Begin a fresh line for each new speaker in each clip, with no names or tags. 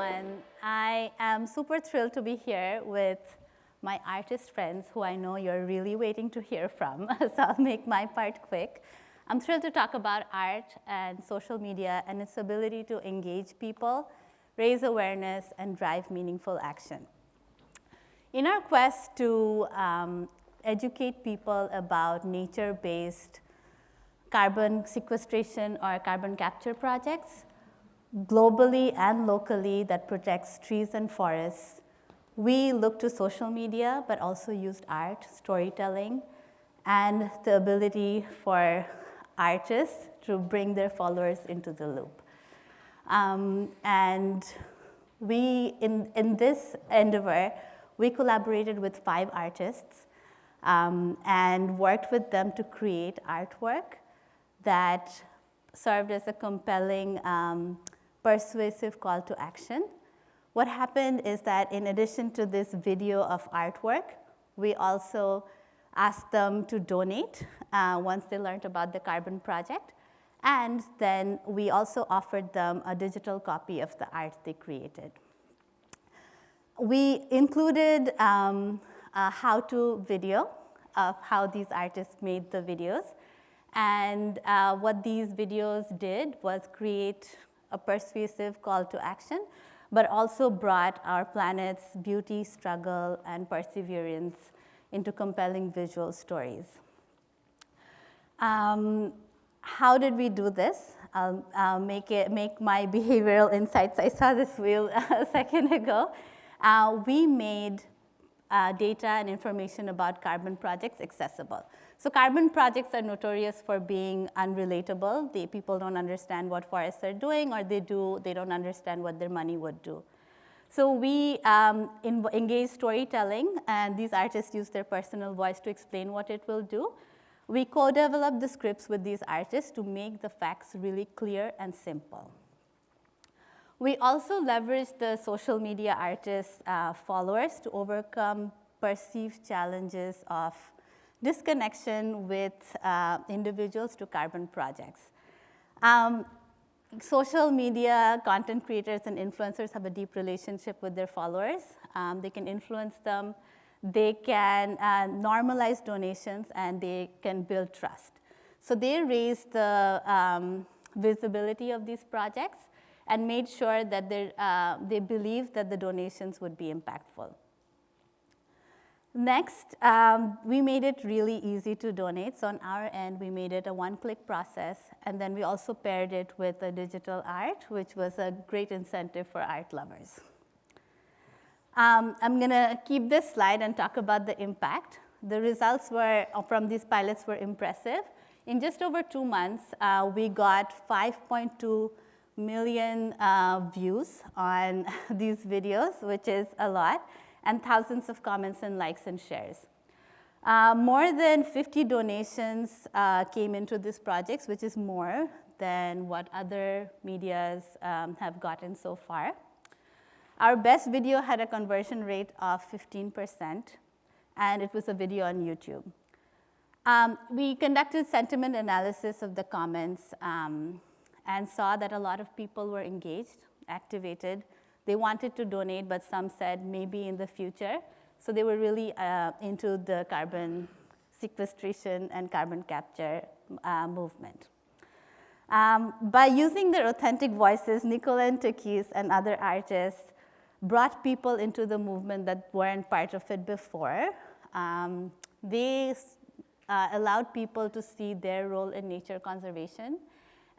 everyone. I am super thrilled to be here with my artist friends who I know you're really waiting to hear from, so I'll make my part quick. I'm thrilled to talk about art and social media and its ability to engage people, raise awareness, and drive meaningful action. In our quest to educate people about nature-based carbon sequestration or carbon capture projects, globally and locally, that protects trees and forests, we look to social media, but also used art, storytelling, and the ability for artists to bring their followers into the loop. And we, in this endeavor, we collaborated with 5 artists and worked with them to create artwork that served as a compelling, persuasive call to action. What happened is that in addition to this video of artwork, we also asked them to donate once they learned about the Carbon Project. And then we also offered them a digital copy of the art they created. We included a how-to video of how these artists made the videos. And what these videos did was create a persuasive call to action, but also brought our planet's beauty, struggle, and perseverance into compelling visual stories. How did we do this? I'll make my behavioral insights. I saw this wheel a second ago. We made data and information about carbon projects accessible. So carbon projects are notorious for being unrelatable. People don't understand what forests are doing, or they don't understand what their money would do. So we engage storytelling, and these artists use their personal voice to explain what it will do. We co-developed the scripts with these artists to make the facts really clear and simple. We also leveraged the social media artists' followers to overcome perceived challenges of disconnection with individuals to carbon projects. Social media content creators and influencers have a deep relationship with their followers. They can influence them, they can normalize donations, and they can build trust. So they raised the visibility of these projects and made sure that they believed that the donations would be impactful. Next, we made it really easy to donate. So on our end, we made it a one-click process, and then we also paired it with a digital art, which was a great incentive for art lovers. I'm gonna keep this slide and talk about the impact. The results from these pilots were impressive. In just over 2 months, we got 5.2 million views on these videos, which is a lot, and thousands of comments and likes and shares. More than 50 donations came into these projects, which is more than what other medias have gotten so far. Our best video had a conversion rate of 15%, and it was a video on YouTube. We conducted sentiment analysis of the comments and saw that a lot of people were engaged, activated. They wanted to donate, but some said maybe in the future. So they were really into the carbon sequestration and carbon capture movement. By using their authentic voices, Nicola and Takeyce and other artists brought people into the movement that weren't part of it before. They allowed people to see their role in nature conservation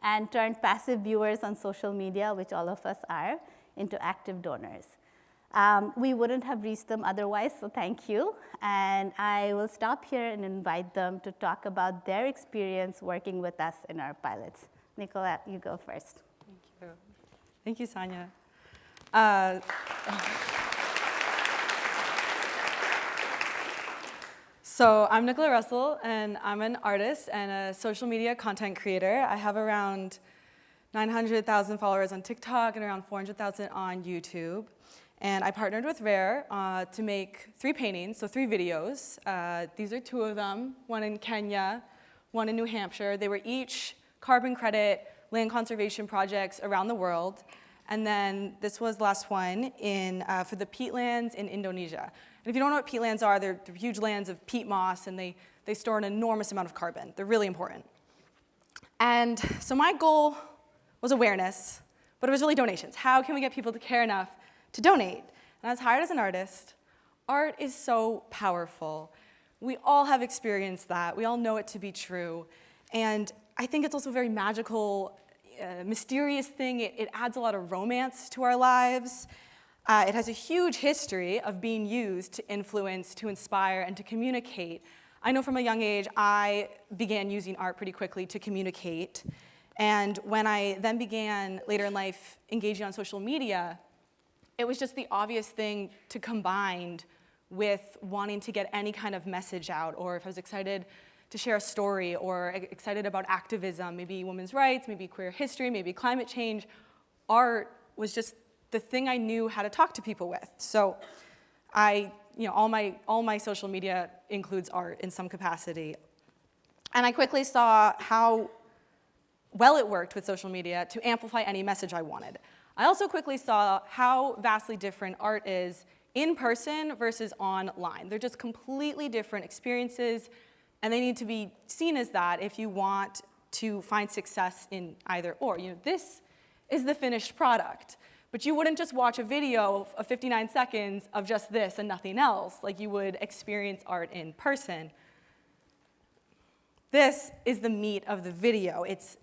and turned passive viewers on social media, which all of us are, into active donors. We wouldn't have reached them otherwise, so thank you. And I will stop here and invite them to talk about their experience working with us in our pilots. Nicola, you go first.
Thank you. Thank you, Sania. So I'm Nicola Russell, and I'm an artist and a social media content creator. I have around 900,000 followers on TikTok and around 400,000 on YouTube. And I partnered with Rare to make 3 paintings, so 3 videos. These are 2 of them, one in Kenya, one in New Hampshire. They were each carbon credit land conservation projects around the world. And then this was the last one for the peatlands in Indonesia. And if you don't know what peatlands are, they're huge lands of peat moss, and they store an enormous amount of carbon. They're really important. And so my goal was awareness, but it was really donations. How can we get people to care enough to donate? And I was hired as an artist. Art is so powerful. We all have experienced that. We all know it to be true. And I think it's also a very magical, mysterious thing. It adds a lot of romance to our lives. It has a huge history of being used to influence, to inspire, and to communicate. I know from a young age, I began using art pretty quickly to communicate. And when I then began later in life engaging on social media, it was just the obvious thing to combine with wanting to get any kind of message out, or if I was excited to share a story, or excited about activism, maybe women's rights, maybe queer history, maybe climate change, art was just the thing I knew how to talk to people with. So all my social media includes art in some capacity. And I quickly saw how well it worked with social media to amplify any message I wanted. I also quickly saw how vastly different art is in person versus online. They're just completely different experiences, and they need to be seen as that if you want to find success in either or. This is the finished product, but you wouldn't just watch a video of 59 seconds of just this and nothing else, like you would experience art in person. This is the meat of the video. It's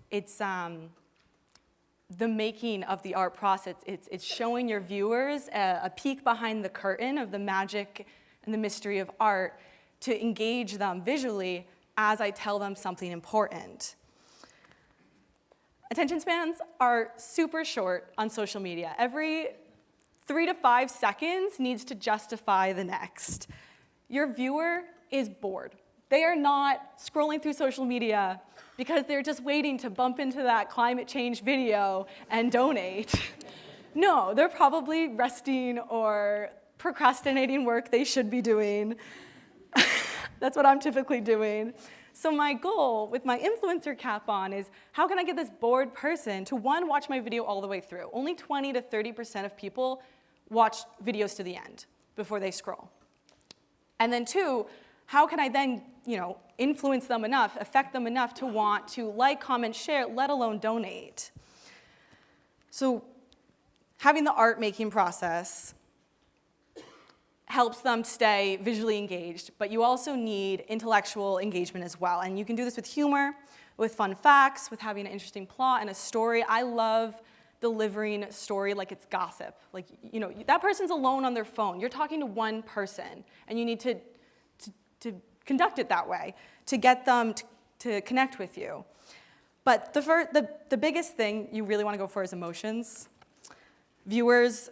the making of the art process. It's showing your viewers a peek behind the curtain of the magic and the mystery of art to engage them visually as I tell them something important. Attention spans are super short on social media. Every 3 to 5 seconds needs to justify the next. Your viewer is bored. They are not scrolling through social media because they're just waiting to bump into that climate change video and donate. No, they're probably resting or procrastinating work they should be doing. That's what I'm typically doing. So my goal with my influencer cap on is how can I get this bored person to, one, watch my video all the way through? Only 20 to 30% of people watch videos to the end before they scroll. And then two, how can I then, influence them enough, affect them enough to want to like, comment, share, let alone donate? So having the art making process helps them stay visually engaged, but you also need intellectual engagement as well. And you can do this with humor, with fun facts, with having an interesting plot and a story. I love delivering a story like it's gossip. Like, that person's alone on their phone. You're talking to one person, and you need to conduct it that way to get them to connect with you. But the biggest thing you really want to go for is emotions. Viewers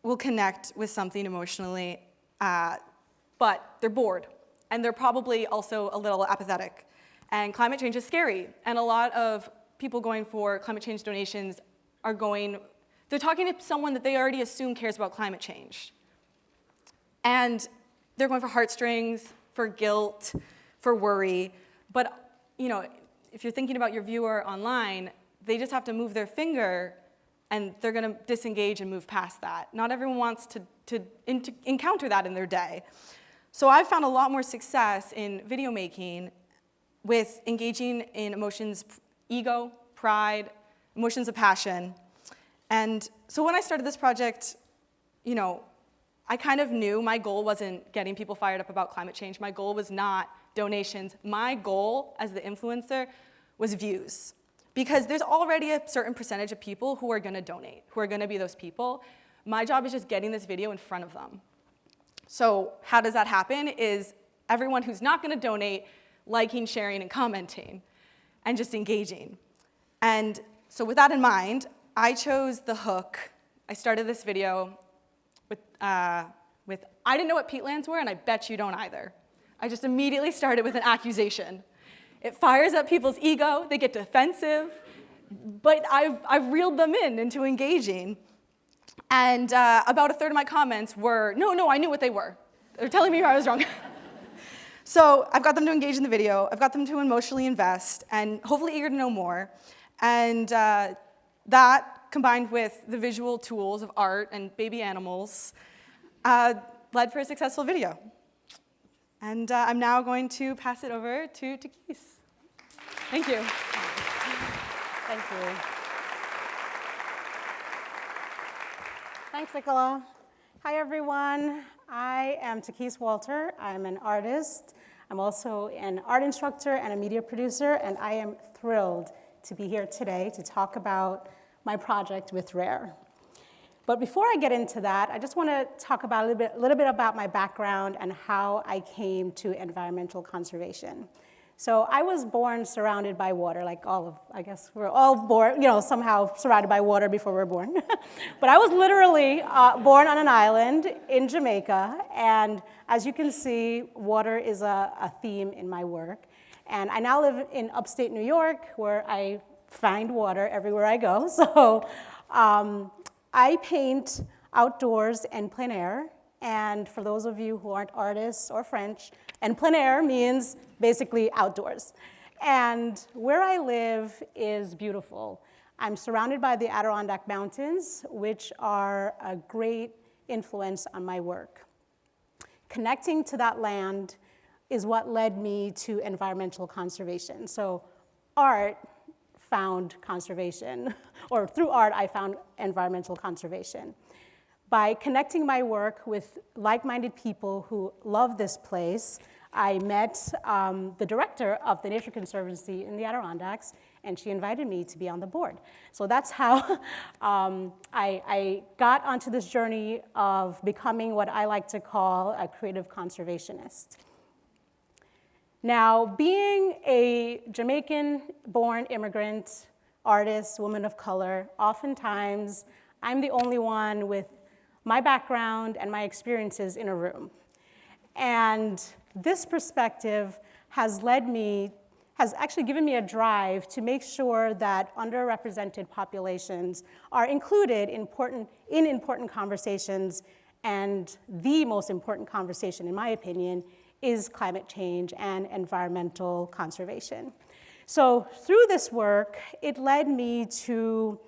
will connect with something emotionally, but they're bored, and they're probably also a little apathetic. And climate change is scary, and a lot of people going for climate change donations they're talking to someone that they already assume cares about climate change. And they're going for heartstrings, for guilt, for worry. But, if you're thinking about your viewer online, they just have to move their finger and they're going to disengage and move past that. Not everyone wants to encounter that in their day. So I've found a lot more success in video making with engaging in emotions, ego, pride, emotions of passion. And so when I started this project, I kind of knew my goal wasn't getting people fired up about climate change. My goal was not donations. My goal as the influencer was views. Because there's already a certain percentage of people who are going to donate, who are going to be those people. My job is just getting this video in front of them. So how does that happen is everyone who's not going to donate, liking, sharing, and commenting, and just engaging. And so with that in mind, I chose the hook. I started this video with I didn't know what peatlands were, and I bet you don't either. I just immediately started with an accusation. It fires up people's ego, they get defensive, but I've reeled them into engaging. And about a third of my comments were, no, I knew what they were. They're telling me I was wrong. So I've got them to engage in the video, I've got them to emotionally invest, and hopefully eager to know more. And that combined with the visual tools of art and baby animals, led for a successful video. And I'm now going to pass it over to Takeyce. Thank you.
Thank you. Thanks, Nicola. Hi, everyone. I am Takeyce Walter. I'm an artist. I'm also an art instructor and a media producer, and I am thrilled to be here today to talk about my project with Rare. But before I get into that, I just want to talk about a little bit about my background and how I came to environmental conservation. So I was born surrounded by water, like I guess we're all born, somehow surrounded by water before we're born. But I was literally born on an island in Jamaica, and as you can see, water is a theme in my work. And I now live in upstate New York, where I find water everywhere I go. So I paint outdoors and plein air. And for those of you who aren't artists or French, and plein air means basically outdoors. And where I live is beautiful. I'm surrounded by the Adirondack Mountains, which are a great influence on my work. Connecting to that land is what led me to environmental conservation. So art found conservation, or through art, I found environmental conservation. By connecting my work with like-minded people who love this place, I met the director of the Nature Conservancy in the Adirondacks, and she invited me to be on the board. So that's how I got onto this journey of becoming what I like to call a creative conservationist. Now, being a Jamaican-born immigrant, artist, woman of color, oftentimes I'm the only one with my background and my experiences in a room. And this perspective has actually given me a drive to make sure that underrepresented populations are included in important conversations, and the most important conversation, in my opinion, is climate change and environmental conservation. So through this work, it led me to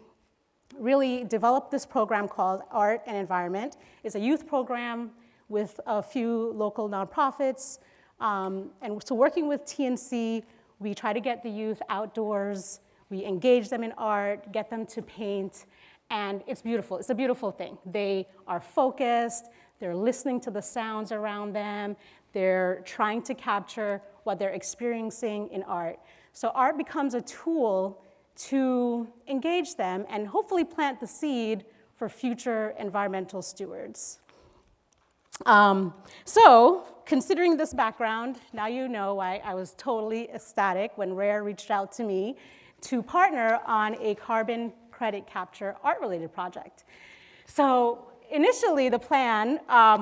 really develop this program called Art and Environment. It's a youth program with a few local nonprofits. And so working with TNC, we try to get the youth outdoors, we engage them in art, get them to paint, and it's beautiful. It's a beautiful thing. They are focused, they're listening to the sounds around them, they're trying to capture what they're experiencing in art. So art becomes a tool to engage them and hopefully plant the seed for future environmental stewards. So considering this background, now you know why I was totally ecstatic when Rare reached out to me to partner on a carbon credit capture art-related project. So initially the plan,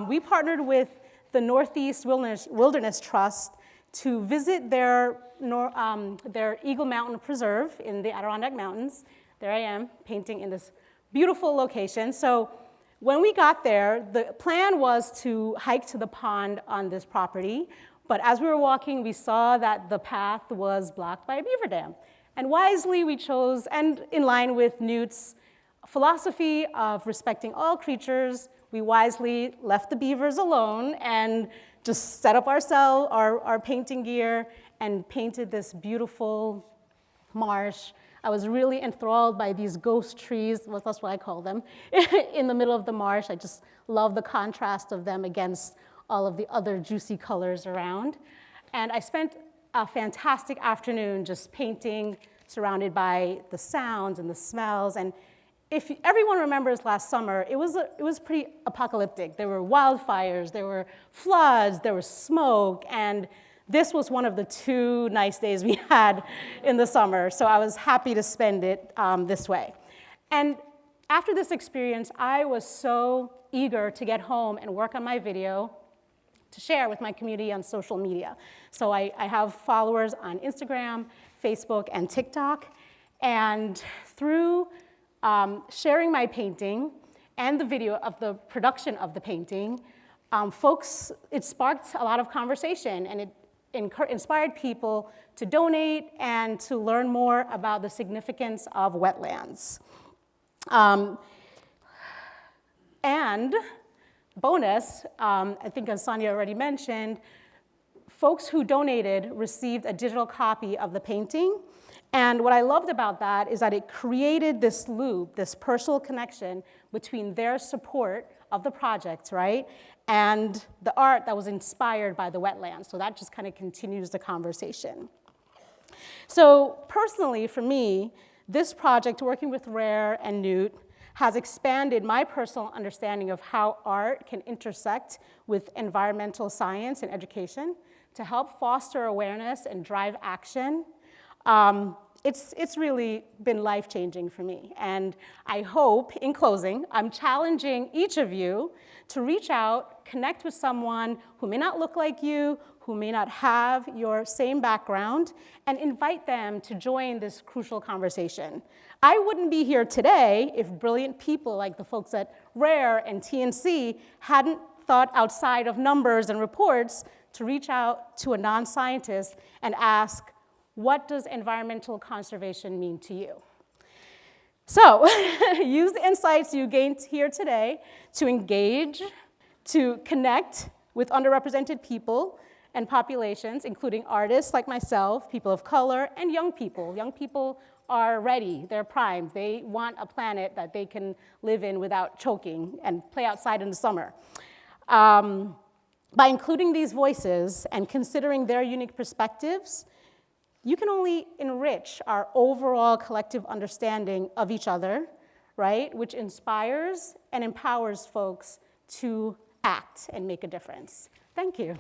we partnered with the Northeast Wilderness Trust to visit their Eagle Mountain Preserve in the Adirondack Mountains. There I am, painting in this beautiful location. So when we got there, the plan was to hike to the pond on this property, but as we were walking, we saw that the path was blocked by a beaver dam. And wisely we chose, and in line with Newt's philosophy of respecting all creatures, we wisely left the beavers alone and just set up our painting gear and painted this beautiful marsh. I was really enthralled by these ghost trees, well, that's what I call them, in the middle of the marsh. I just love the contrast of them against all of the other juicy colors around. And I spent a fantastic afternoon just painting, surrounded by the sounds and the smells. And if everyone remembers last summer, it was pretty apocalyptic. There were wildfires, there were floods, there was smoke, and this was one of the 2 nice days we had in the summer, so I was happy to spend it this way. And after this experience, I was so eager to get home and work on my video to share with my community on social media. So I have followers on Instagram, Facebook, and TikTok, and through sharing my painting and the video of the production of the painting, it sparked a lot of conversation, and it inspired people to donate and to learn more about the significance of wetlands. And bonus, I think as Sania already mentioned, folks who donated received a digital copy of the painting. And what I loved about that is that it created this loop, this personal connection between their support of the project, right, and the art that was inspired by the wetlands. So that just kind of continues the conversation. So personally, for me, this project, working with Rare and Newt, has expanded my personal understanding of how art can intersect with environmental science and education to help foster awareness and drive action. It's really been life-changing for me. And I hope, in closing, I'm challenging each of you to reach out, connect with someone who may not look like you, who may not have your same background, and invite them to join this crucial conversation. I wouldn't be here today if brilliant people like the folks at Rare and TNC hadn't thought outside of numbers and reports to reach out to a non-scientist and ask, what does environmental conservation mean to you? So use the insights you gained here today to engage, to connect with underrepresented people and populations, including artists like myself, people of color, and young people. Young people are ready, they're primed. They want a planet that they can live in without choking and play outside in the summer. By including these voices and considering their unique perspectives, you can only enrich our overall collective understanding of each other, right? Which inspires and empowers folks to act and make a difference. Thank you.